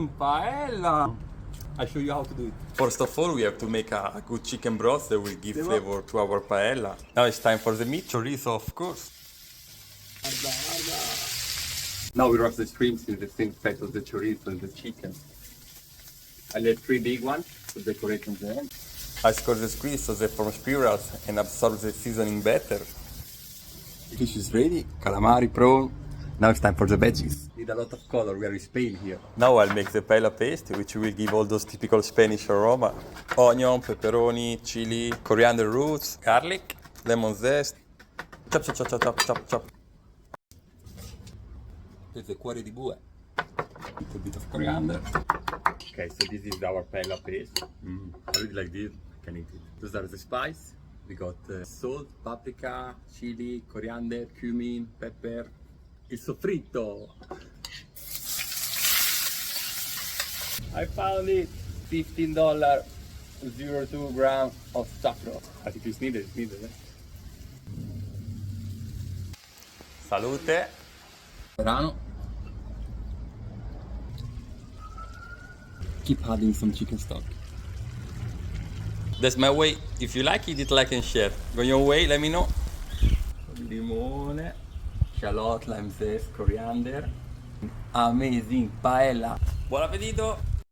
Paella. I'll show you how to do it. First of all, we have to make a good chicken broth that will give flavor to our paella. Now it's time for the meat, chorizo, of course. Now we wrap the shrimps in the same fat of the chorizo and the chicken. I let 3 big ones to decorate on the end. I score the squeeze so they form spirals and absorb the seasoning better. Fish is ready, calamari, prawn. Now it's time for the veggies. Need a lot of color, we are in Spain here. Now I'll make the paella paste, which will give all those typical Spanish aroma. Onion, pepperoni, chili, coriander roots, garlic, lemon zest. Chop, chop, chop, chop, chop, chop, chop. There's a cuore di bue. A little bit of coriander. Okay, so this is our paella paste. I really like this, I can eat it. Those are the spices. We got salt, paprika, chili, coriander, cumin, pepper. Il soffritto! I found it! $15, 0.2 grams of saffron. I think it's needed, eh? Salute. Verano. Keep adding some chicken stock. That's my way. If you like it, like and share. Go your way, let me know. Limone, shallot, lime zest, coriander. Amazing paella. Buon appetito!